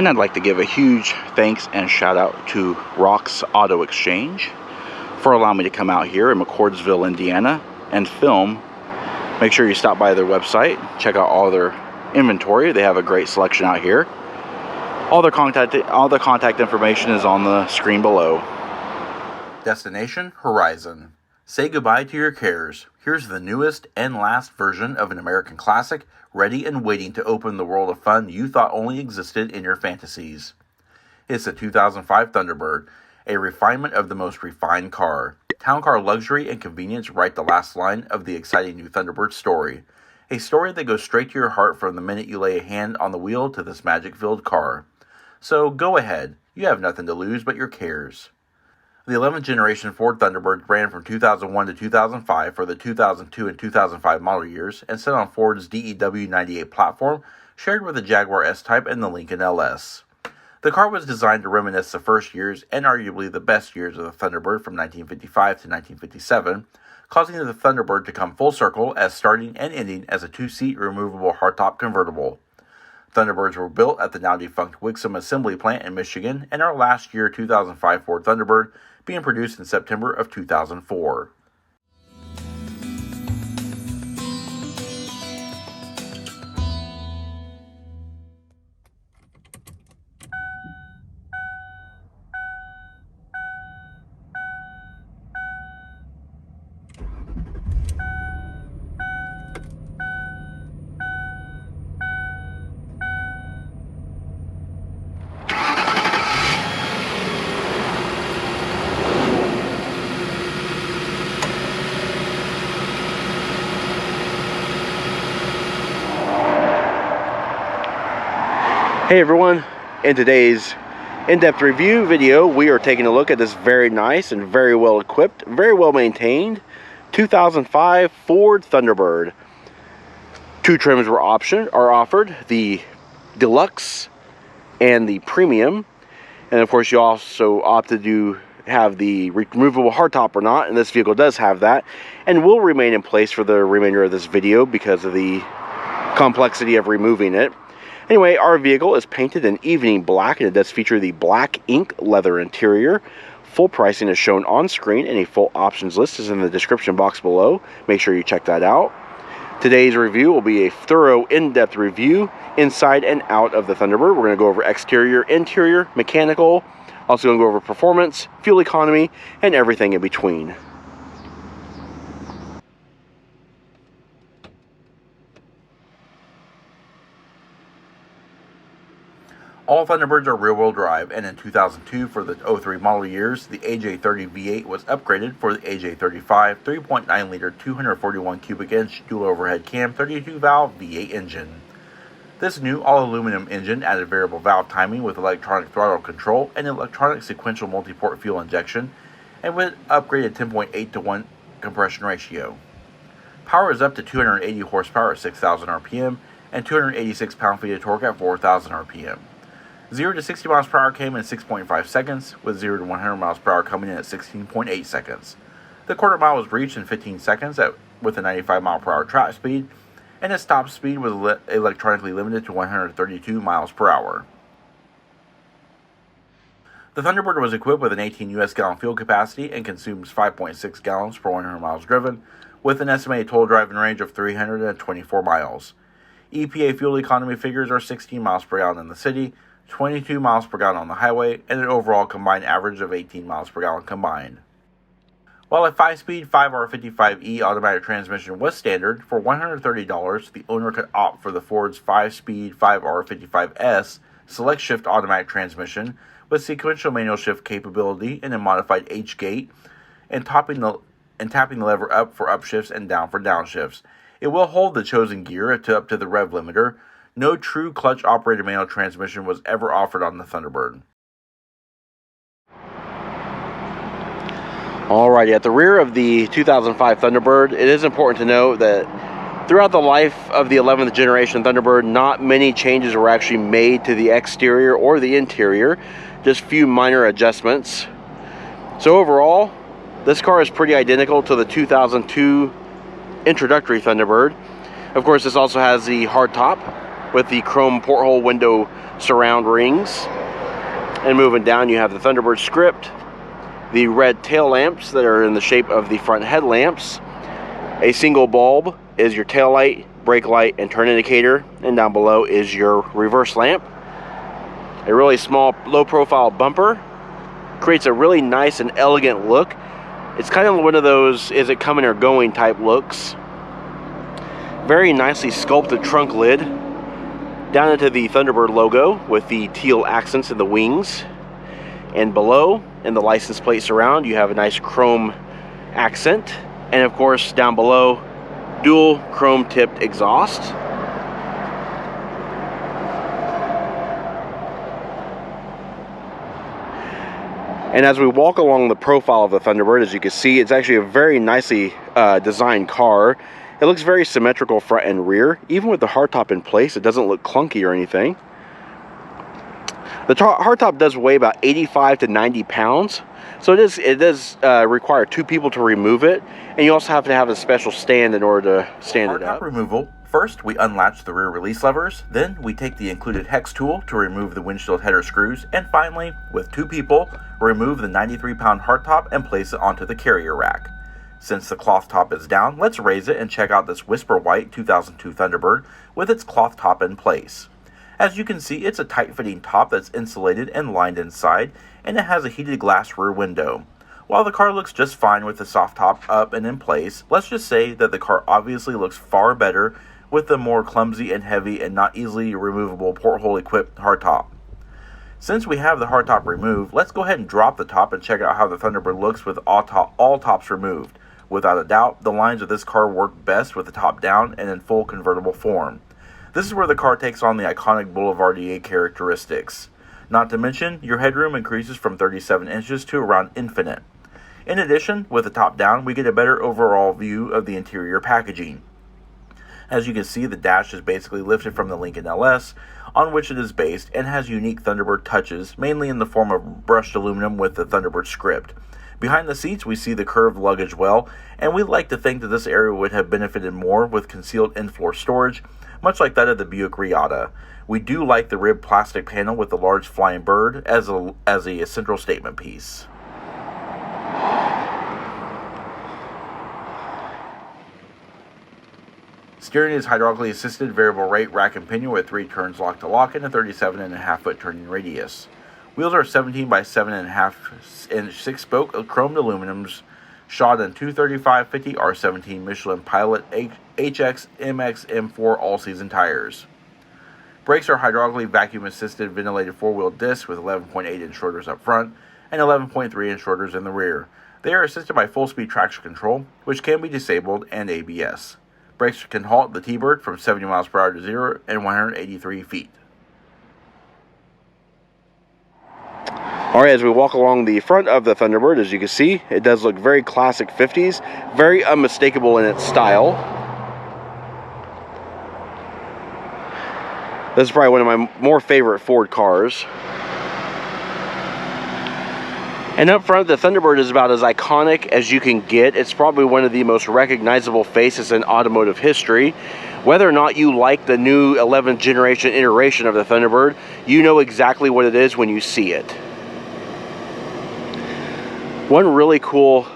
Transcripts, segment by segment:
And I'd like to give a huge thanks and shout out to Rock's Auto Exchange for allowing me to come out here in McCordsville, Indiana and film. Make sure you stop by their website, check out all their inventory. They have a great selection out here. All the contact information is on the screen below. Destination Horizon. Say goodbye to your cares. Here's the newest and last version of an American classic, ready and waiting to open the world of fun you thought only existed in your fantasies. It's the 2005 Thunderbird, a refinement of the most refined car. Town car luxury and convenience write the last line of the exciting new Thunderbird story. A story that goes straight to your heart from the minute you lay a hand on the wheel to this magic-filled car. So go ahead, you have nothing to lose but your cares. The 11th Generation Ford Thunderbird ran from 2001 to 2005 for the 2002 and 2005 model years and set on Ford's DEW98 platform, shared with the Jaguar S-Type and the Lincoln LS. The car was designed to reminisce the first years and arguably the best years of the Thunderbird from 1955 to 1957, causing the Thunderbird to come full circle as starting and ending as a two-seat removable hardtop convertible. Thunderbirds were built at the now-defunct Wixon Assembly Plant in Michigan, and our last year 2005 Ford Thunderbird being produced in September of 2004. Hey everyone, in today's in-depth review video, we are taking a look at this very nice and very well equipped, very well maintained 2005 Ford Thunderbird. Two trims are offered, the Deluxe and the Premium. And of course you also opted to have the removable hardtop or not, and this vehicle does have that, and will remain in place for the remainder of this video because of the complexity of removing it. Anyway, our vehicle is painted in evening black, and it does feature the black ink leather interior. Full pricing is shown on screen, and a full options list is in the description box below. Make sure you check that out. Today's review will be a thorough, in-depth review inside and out of the Thunderbird. We're going to go over exterior, interior, mechanical, also going to go over performance, fuel economy, and everything in between. All Thunderbirds are rear-wheel drive, and in 2002, for the 03 model years, the AJ30 V8 was upgraded for the AJ35 3.9-liter 241 cubic inch dual overhead cam 32-valve V8 engine. This new all-aluminum engine added variable valve timing with electronic throttle control and electronic sequential multi-port fuel injection, and with upgraded 10.8 to 1 compression ratio. Power is up to 280 horsepower at 6,000 RPM and 286 pound-feet of torque at 4,000 RPM. 0 to 60 miles per hour came in 6.5 seconds, with 0 to 100 miles per hour coming in at 16.8 seconds. The quarter mile was reached in 15 seconds with a 95 mile per hour track speed, and its top speed was electronically limited to 132 miles per hour. The Thunderbird was equipped with an 18 US gallon fuel capacity and consumes 5.6 gallons per 100 miles driven, with an estimated total driving range of 324 miles. EPA fuel economy figures are 16 miles per gallon in the city, 22 miles per gallon on the highway, and an overall combined average of 18 miles per gallon combined. While a 5-speed 5R55E automatic transmission was standard, for $130, the owner could opt for the Ford's 5-speed 5R55S select shift automatic transmission with sequential manual shift capability and a modified H-gate, and tapping the lever up for upshifts and down for downshifts. It will hold the chosen gear up to the rev limiter. No true clutch-operated manual transmission was ever offered on the Thunderbird. Alrighty, at the rear of the 2005 Thunderbird, it is important to note that throughout the life of the 11th generation Thunderbird, not many changes were actually made to the exterior or the interior, just few minor adjustments. So overall, this car is pretty identical to the 2002 introductory Thunderbird. Of course, this also has the hardtop with the chrome porthole window surround rings. And moving down, you have the Thunderbird script, the red tail lamps that are in the shape of the front headlamps. A single bulb is your tail light, brake light, and turn indicator, and down below is your reverse lamp. A really small, low-profile bumper creates a really nice and elegant look. It's kind of one of those is it coming or going type looks. Very nicely sculpted trunk lid. Down into the Thunderbird logo with the teal accents in the wings. And below, in the license plate surround, you have a nice chrome accent. And of course, down below, dual chrome tipped exhaust. And as we walk along the profile of the Thunderbird, as you can see, it's actually a very nicely designed car. It looks very symmetrical front and rear. Even with the hardtop in place, it doesn't look clunky or anything. The hardtop does weigh about 85 to 90 pounds. So it does require 2 people to remove it. And you also have to have a special stand in order to stand it up. Hardtop removal. First, we unlatch the rear release levers. Then, we take the included hex tool to remove the windshield header screws. And finally, with 2 people, remove the 93-pound hardtop and place it onto the carrier rack. Since the cloth top is down, let's raise it and check out this Whisper White 2002 Thunderbird with its cloth top in place. As you can see, it's a tight-fitting top that's insulated and lined inside, and it has a heated glass rear window. While the car looks just fine with the soft top up and in place, let's just say that the car obviously looks far better with the more clumsy and heavy and not easily removable porthole-equipped hardtop. Since we have the hardtop removed, let's go ahead and drop the top and check out how the Thunderbird looks with all tops removed. Without a doubt, the lines of this car work best with the top down and in full convertible form. This is where the car takes on the iconic Boulevardier characteristics. Not to mention, your headroom increases from 37 inches to around infinite. In addition, with the top down, we get a better overall view of the interior packaging. As you can see, the dash is basically lifted from the Lincoln LS, on which it is based, and has unique Thunderbird touches, mainly in the form of brushed aluminum with the Thunderbird script. Behind the seats, we see the curved luggage well, and we like to think that this area would have benefited more with concealed in-floor storage, much like that of the Buick Reatta. We do like the ribbed plastic panel with the large flying bird as a central statement piece. Steering is hydraulically assisted variable rate rack and pinion with 3 turns lock to lock and a 37.5-foot turning radius. Wheels are 17 by 7.5 inch 6-spoke chromed aluminums, shod in 235/50 R17 Michelin Pilot HX MX M4 all-season tires. Brakes are hydraulically vacuum-assisted ventilated 4-wheel discs with 11.8-inch rotors up front and 11.3-inch rotors in the rear. They are assisted by full-speed traction control, which can be disabled, and ABS. Brakes can halt the T-Bird from 70 miles per hour to 0 and 183 feet. Alright, as we walk along the front of the Thunderbird, as you can see, it does look very classic 50s, very unmistakable in its style. This is probably one of my more favorite Ford cars. And up front, the Thunderbird is about as iconic as you can get. It's probably one of the most recognizable faces in automotive history. Whether or not you like the new 11th generation iteration of the Thunderbird, you know exactly what it is when you see it. One really cool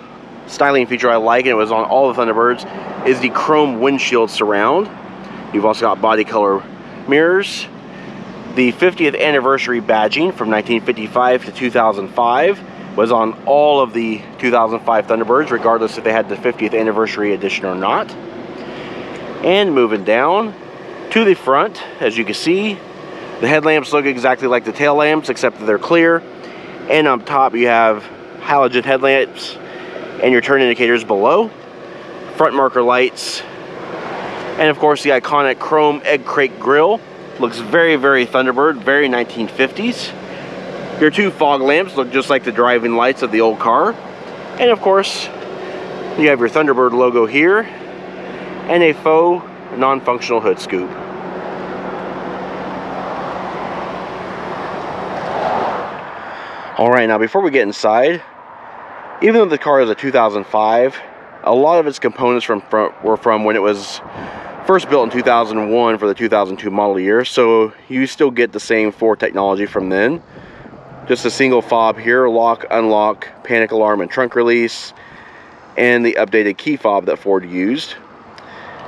styling feature I like, and it was on all the Thunderbirds, is the chrome windshield surround. You've also got body color mirrors. The 50th anniversary badging from 1955 to 2005 was on all of the 2005 Thunderbirds, regardless if they had the 50th anniversary edition or not. And moving down to the front, as you can see, the headlamps look exactly like the tail lamps, except that they're clear. And on top you have halogen headlamps and your turn indicators below, front marker lights, and of course the iconic chrome egg crate grille. Looks very, very Thunderbird, very 1950s. Your 2 fog lamps look just like the driving lights of the old car. And of course, you have your Thunderbird logo here, and a faux non-functional hood scoop. Alright, now before we get inside, even though the car is a 2005, a lot of its components were from when it was First built in 2001 for the 2002 model year, so you still get the same Ford technology from then. Just a single fob here, lock, unlock, panic alarm, and trunk release, and the updated key fob that Ford used.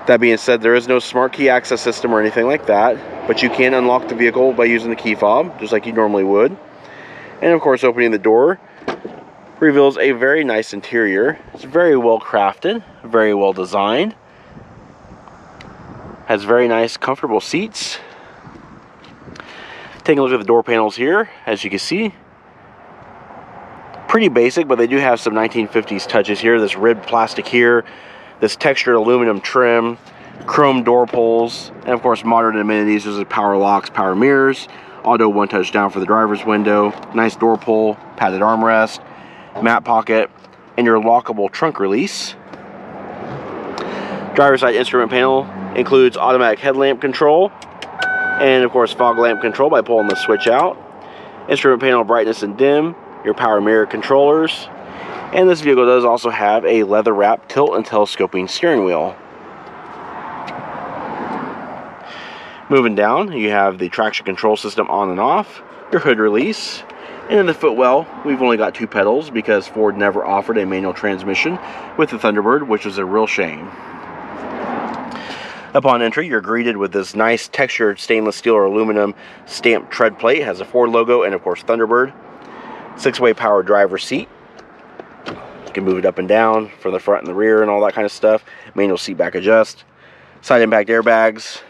That being said, there is no smart key access system or anything like that, but you can unlock the vehicle by using the key fob, just like you normally would. And of course, opening the door reveals a very nice interior. It's very well crafted, very well designed. Has very nice, comfortable seats. Taking a look at the door panels here, as you can see. Pretty basic, but they do have some 1950s touches here. This ribbed plastic here, this textured aluminum trim, chrome door pulls, and of course modern amenities. There's power locks, power mirrors, auto one touch down for the driver's window, nice door pull, padded armrest, mat pocket, and your lockable trunk release. Driver's side instrument panel includes automatic headlamp control, and of course fog lamp control by pulling the switch out. Instrument panel brightness and dim, your power mirror controllers, and this vehicle does also have a leather wrap tilt and telescoping steering wheel. Moving down, you have the traction control system on and off, your hood release, and in the footwell, we've only got 2 pedals because Ford never offered a manual transmission with the Thunderbird, which was a real shame. Upon entry, you're greeted with this nice textured stainless steel or aluminum stamped tread plate. It has a Ford logo and of course Thunderbird. 6-way power driver seat. You can move it up and down from the front and the rear and all that kind of stuff. Manual seat back adjust. Side impact airbags.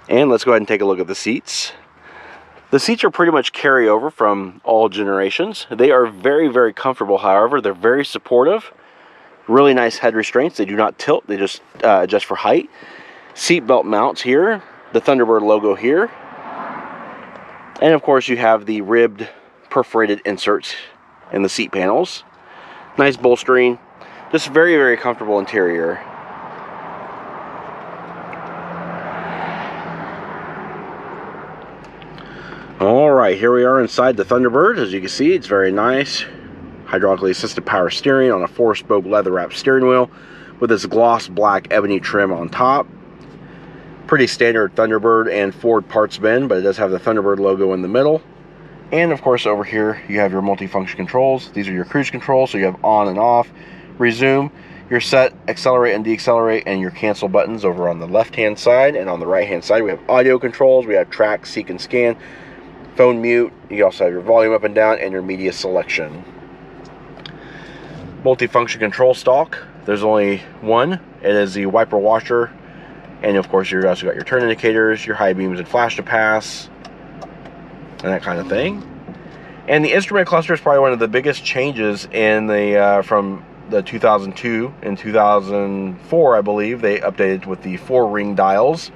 And let's go ahead and take a look at the seats. The seats are pretty much carryover from all generations. They are very, very comfortable, however. They're very supportive. Really nice head restraints. They do not tilt. They just adjust for height. Seat belt mounts here. The Thunderbird logo here. And of course you have the ribbed perforated inserts in the seat panels. Nice bolstering. Just very, very comfortable interior. Alright, here we are inside the Thunderbird. As you can see, it's very nice. Hydraulically assisted power steering on a 4-spoke leather wrapped steering wheel with this gloss black ebony trim on top. Pretty standard Thunderbird and Ford parts bin, but it does have the Thunderbird logo in the middle. And of course over here you have your multifunction controls. These are your cruise controls, so you have on and off, resume, your set, accelerate and decelerate, and your cancel buttons over on the left hand side. And on the right hand side we have audio controls, we have track, seek and scan, phone mute, you also have your volume up and down, and your media selection. Multifunction control stalk, there's only one. It is the wiper washer, and of course you've also got your turn indicators, your high beams and flash to pass, and that kind of thing. And the instrument cluster is probably one of the biggest changes in the from the 2002 and 2004, I believe. They updated with the 4-ring dials.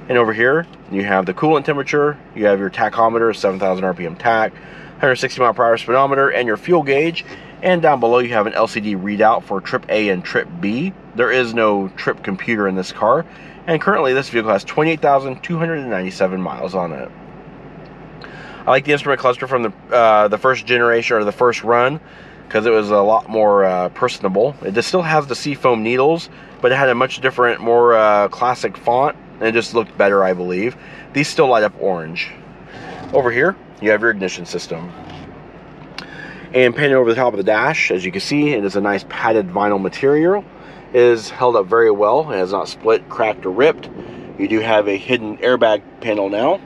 And over here you have the coolant temperature, you have your tachometer, 7,000 RPM tach, 160 mile per hour speedometer, and your fuel gauge. And down below you have an LCD readout for trip A and trip B. There is no trip computer in this car, and currently this vehicle has 28,297 miles on it. I like the instrument cluster from the first generation, or the first run, because it was a lot more personable. It just still has the seafoam needles, but it had a much different, more classic font, and it just looked better, I believe. These still light up orange. Over here you have your ignition system. And painted over the top of the dash, as you can see, it is a nice padded vinyl material. It is held up very well. It has not split, cracked, or ripped. You do have a hidden airbag panel now.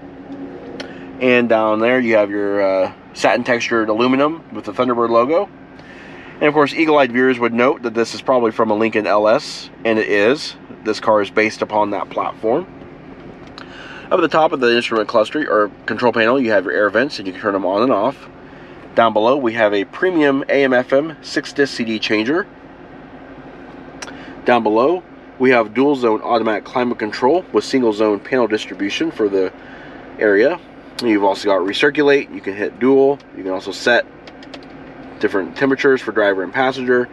And down there you have your satin textured aluminum with the Thunderbird logo. And of course, eagle-eyed viewers would note that this is probably from a Lincoln LS, and it is. This car is based upon that platform. Up at the top of the instrument cluster, or control panel, you have your air vents, and you can turn them on and off. Down below we have a premium AM/FM 6-disc CD changer. Down below we have dual zone automatic climate control with single zone panel distribution for the area. You've also got recirculate, you can hit dual, you can also set different temperatures for driver and passenger,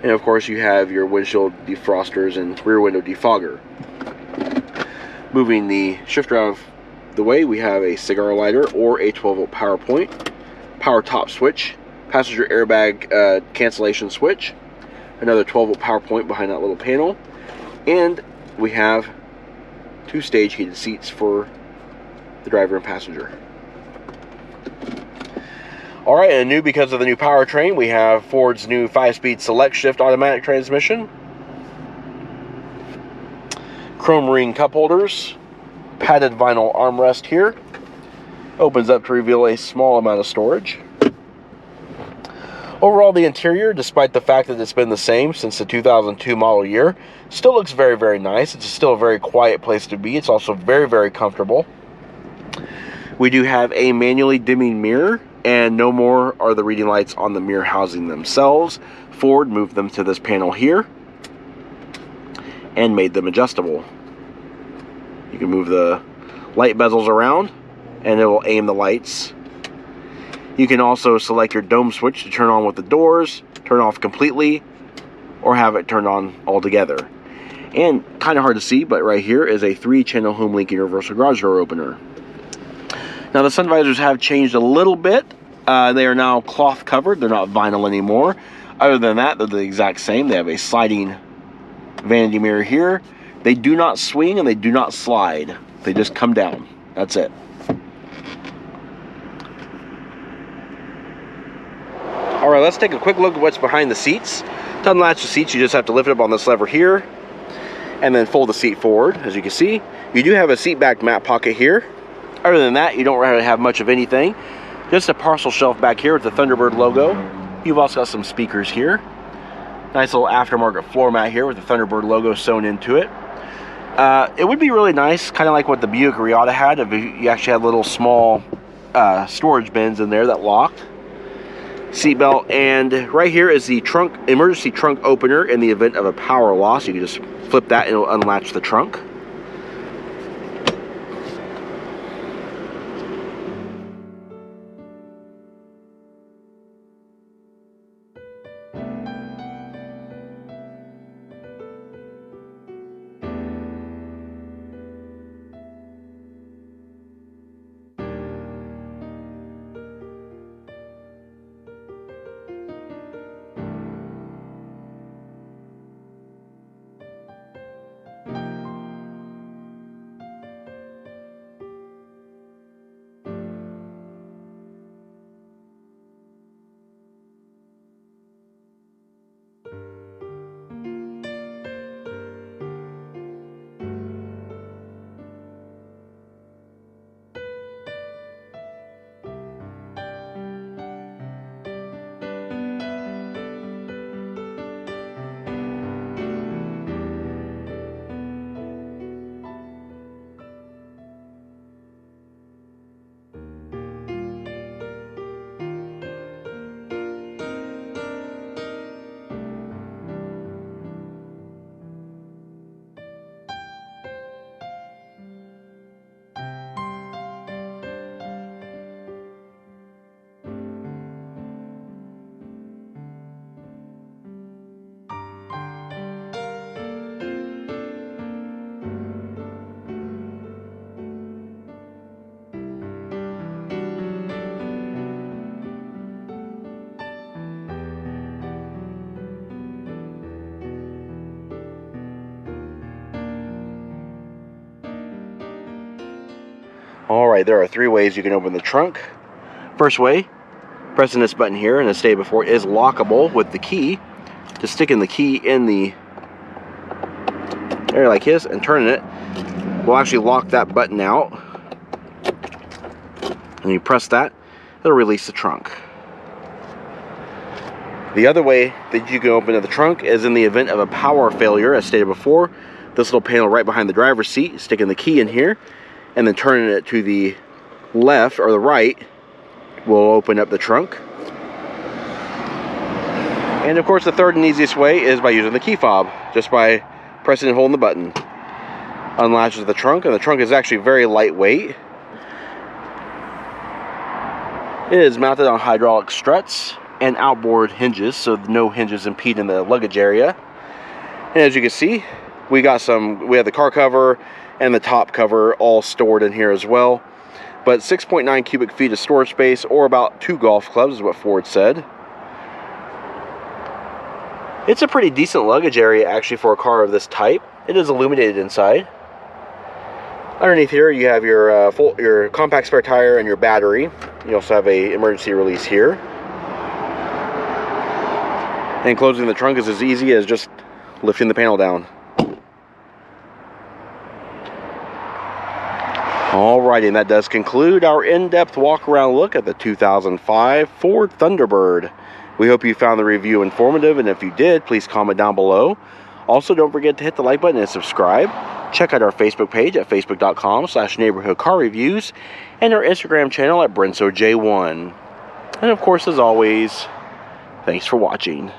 and of course you have your windshield defrosters and rear window defogger. Moving the shifter out of the way, we have a cigar lighter or a 12-volt power point, power top switch, passenger airbag cancellation switch, another 12-volt power point behind that little panel, And we have 2 stage heated seats for the driver and passenger. Alright, and new because of the new powertrain, we have Ford's new 5-speed select shift automatic transmission. Chrome ring cup holders. Padded vinyl armrest here. Opens up to reveal a small amount of storage. Overall, the interior, despite the fact that it's been the same since the 2002 model year, still looks very, very nice. It's still a very quiet place to be. It's also very, very comfortable. We do have a manually dimming mirror, and no more are the reading lights on the mirror housing themselves. Ford moved them to this panel here and made them adjustable. You can move the light bezels around and it will aim the lights. You can also select your dome switch to turn on with the doors, turn off completely, or have it turned on altogether. And kind of hard to see, but right here is a 3-channel home link universal garage door opener. Now the sun visors have changed a little bit. They are now cloth covered. They're not vinyl anymore. Other than that, they're the exact same. They have a sliding vanity mirror here. They do not swing and they do not slide. They just come down. That's it. Alright, let's take a quick look at what's behind the seats. To unlatch the seats, you just have to lift it up on this lever here and then fold the seat forward. As you can see, you do have a seat back mat pocket here. Other than that, you don't really have much of anything. Just a parcel shelf back here with the Thunderbird logo. You've also got some speakers here. Nice little aftermarket floor mat here with the Thunderbird logo sewn into it. It would be really nice, kind of like what the Buick Riata had, if you actually had little small storage bins in there that locked. Seatbelt, and right here is the trunk, emergency trunk opener in the event of a power loss. You can just flip that and it'll unlatch the trunk. Alright, there are 3 ways you can open the trunk. First way, pressing this button here, and as stated before, is lockable with the key. Just sticking the key in the area like this and turning it will actually lock that button out. And you press that, it'll release the trunk. The other way that you can open the trunk is in the event of a power failure, as stated before. This little panel right behind the driver's seat, sticking the key in here, and then turning it to the left or the right will open up the trunk. And of course the third and easiest way is by using the key fob, just by pressing and holding the button. Unlatches the trunk, and the trunk is actually very lightweight. It is mounted on hydraulic struts and outboard hinges, so no hinges impede in the luggage area. And as you can see, we have the car cover and the top cover all stored in here as well. But 6.9 cubic feet of storage space, or about 2 golf clubs is what Ford said. It's a pretty decent luggage area actually for a car of this type. It is illuminated inside. Underneath here, you have your compact spare tire and your battery. You also have a emergency release here. And closing the trunk is as easy as just lifting the panel down. Alrighty, and that does conclude our in-depth walk-around look at the 2005 Ford Thunderbird. We hope you found the review informative, and if you did, please comment down below. Also, don't forget to hit the like button and subscribe. Check out our Facebook page at facebook.com/neighborhoodcarreviews and our Instagram channel at BrensoJ1. And of course, as always, thanks for watching.